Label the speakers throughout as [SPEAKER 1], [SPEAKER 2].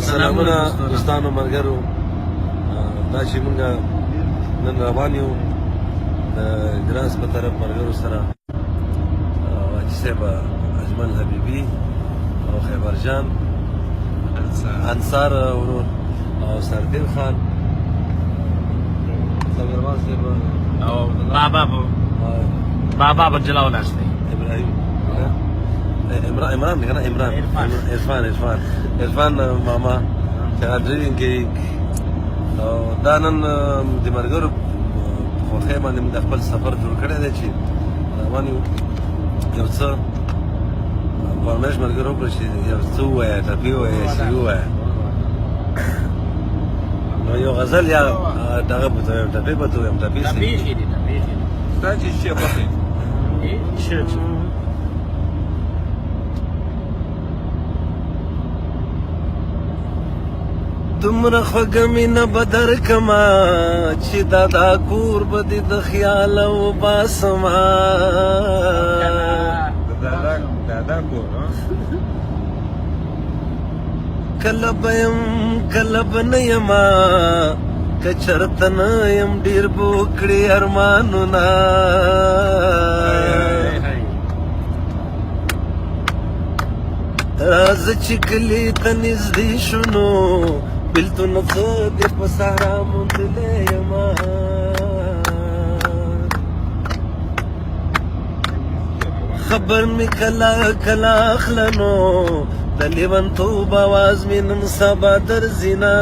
[SPEAKER 1] سلامونه دوستانو ملګرو دا چې موږ نن روان یو د ګراس په طرف ملګرو سره حاجي صاحب اجمل حبیبي او خیبر جان انصار ورور او سردین خان صبرمان صاحب
[SPEAKER 2] او بابا بجلاو ناس دی
[SPEAKER 1] ابراهیم عمران دی کنه عمران عرفان ماما چې ډریوینګ کوي او دا نن د ملګرو خوښۍ باندې موږ د خپل سفر جوړ کړی دی چې روان یو یو څه فرمایش ملګرو وکړه چې یو څه ووایه ټپې ووایه شعر ووایه نو یو غزل یا دغه به ته وایم ټپې به ته وایم ټپې
[SPEAKER 2] ښې دي
[SPEAKER 3] ستا چې شی خوښې
[SPEAKER 1] دومره خوږه مینه به درکمه چې دا کور به دې د خیاله وباسمه
[SPEAKER 3] دادا کور
[SPEAKER 1] کله به یم کله به نه یمه که چېرته نه یم ډېر به وکړي ارمانونه راځه چې کلي ته نږدې شو نو بېلتونه څه دې په صحرا موندلی یمه خبر مې کله کله اخله نو د لیونتوب اواز مې نن سبا درځي نه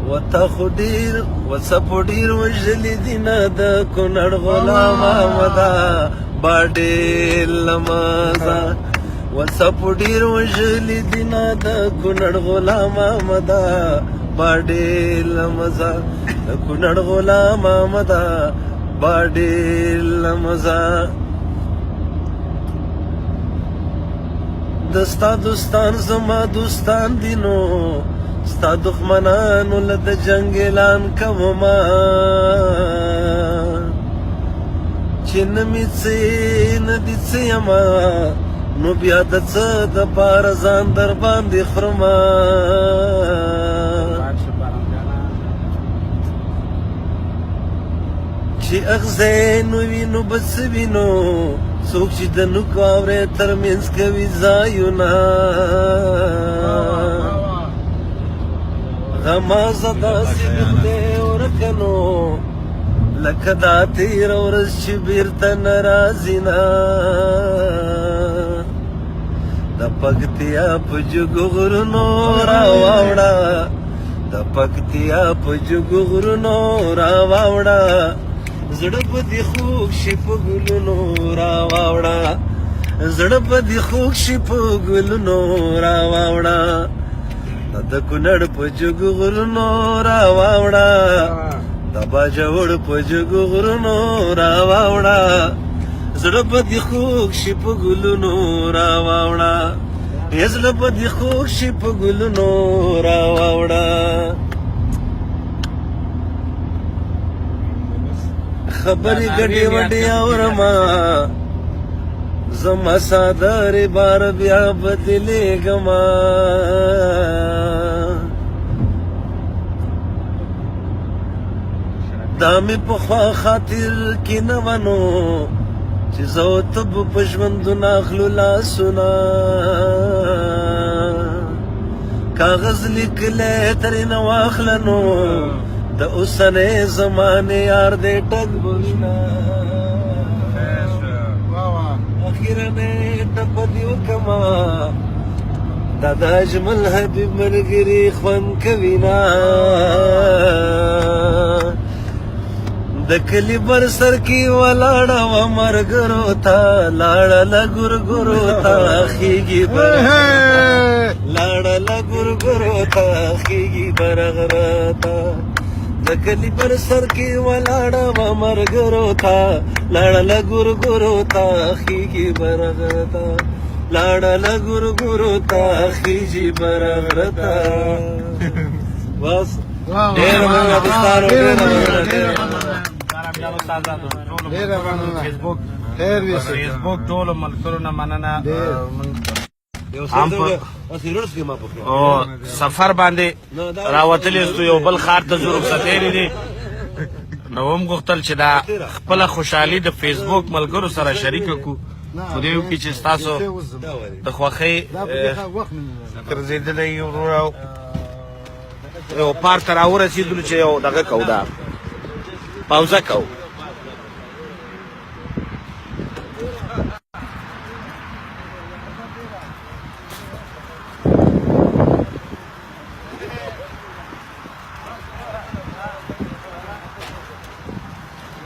[SPEAKER 1] وته خو ډېر وڅپو ډېر وژلي دي نه د کونړ غلام احمده باډې لمزه وڅپو ډېر وژلي دي نه د کونړ غلام احمده باډې لمزه د کونړ غلام احمده باډې لمزه د ستا دوستان زما دوستان دي نو ستا دښمنانو له د جنګ اعلان کومه چې نه مې څه نه دي څه یمه نو بیا د څه دپاره ځان در باندې خورمه چې اغزی نو وي نو به څه وي نو څوک چې د نوک واورې تر منځ کوي ځایونه غمازه داسې دی ورکه نو لکه دا تېره ورځ چې بېرته نه راځي نه د پکتیا په جګو غرونو راواوړه د پکتیا په جګو غرونو راواوړه زړه په دې خوږ شي په ګلونو راواوړه زړه په دې خوږ شي په ګلونو راواوړه د کونړ په جګو غرونو راواوړه د باجوړ په جګو غرونو راواوړه زړه په دې خوږ شي په ګلونو راواوړه زړه په دې خوږ شي په ګلونو راواوړه خبرې ګډې وډې اورمه زما ساده بار بیا بدلېږمه دا مې پخوا خاطر کې نه وه نو چې زه او ته به په ژوندونه اخلو لاسونه کاغذ لیکلی ترېنه واخله نو د اوسنۍ زمانې یار دی ټک بلونه اخیرنۍ ټپه دې وکړمه دا د اجمل حبیب ملګري خوند کوي نه د کلي بر سر کې ولاړه وه ملګرو ته لاړه له ګورګورو ته خیږي لاړه له ګورګورو ته خیږي برغره ته د کلي پر سر کې ولاړه وه ملګرو ته لاړه له ګورګورو ته خیږي برغره ته لاړه له ګورګورو ته خیږي برغره ته بس ډېر مننه دوستانو ډېر
[SPEAKER 2] فیسبوک ټولو ملګرو نه مننه
[SPEAKER 1] یو
[SPEAKER 2] هم په
[SPEAKER 1] سیروس کې ما پخې
[SPEAKER 2] او سفر باندې راوتلی ستو یو بل خار ته ضرور ستېری دي نو هم غوښتل چې دا خپل خوشحالي د فیسبوک ملګرو سره شریک کو خو دې وکړي چې ستاسو د خوښۍ ګرځېدلی وروره یو پار ته راورسېدلو چې یو دغه کوو دا پاوزه کوو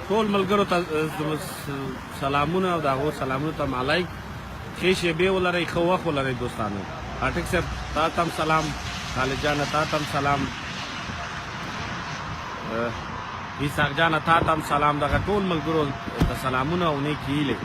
[SPEAKER 2] ټول ملګرو ته سلامونه او د هغو سلامونو ته مالایک ښې شېبې ولرئ ښه وخت ولرئ دوستانو عاټک صاحب تا ته هم سلام خالد جانه تا ته هم سلام اسحاق جانه تا ته هم سلام دغه ټول ملګرو ته سلامونه او نیکې هیلې